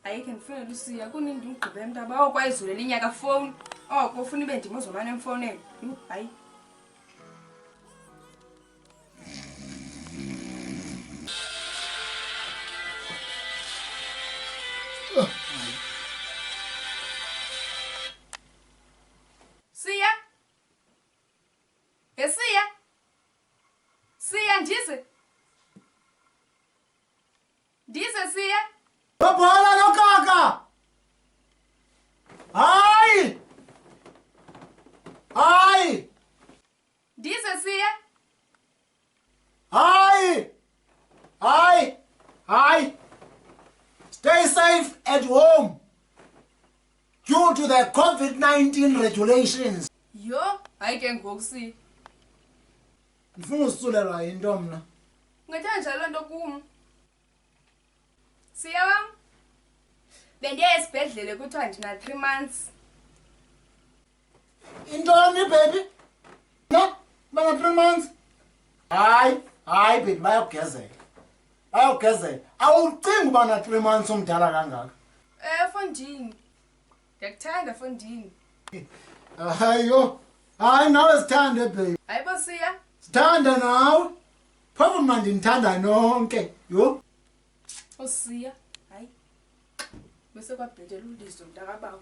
ayikho ngifuna Lucia kunindi ungigqibe mntaba awukwayizulela inyaka phone ufuna ibe ndimo uzomane emfoneni hayi Siya ndize siya Baphala lo kaka. Hayi. Hayi. ndize siya Hayi. Hayi. Hayi. Stay safe at home due to the COVID-19 regulations. yo hayi ke ngoku siya Ngifuna usulela into mna. ngathanda njalo nto kum siya wam bendiya esibhedlele kuthiwa ndina 3 months Intoni baby? No, bana 3 months. Hayi, hayi baby bayogezela. Bayogezela. Awucingi bana 3 months umdala kangaka. Fondini ndiyakuthanda Fondini Hayo. Hayi nawe sithande baby. hayibo siya Sithanda nawe. Phofu mna ndinithanda nonke. Yo. usiya hayi bese kwabhetela ulizo mntakabawo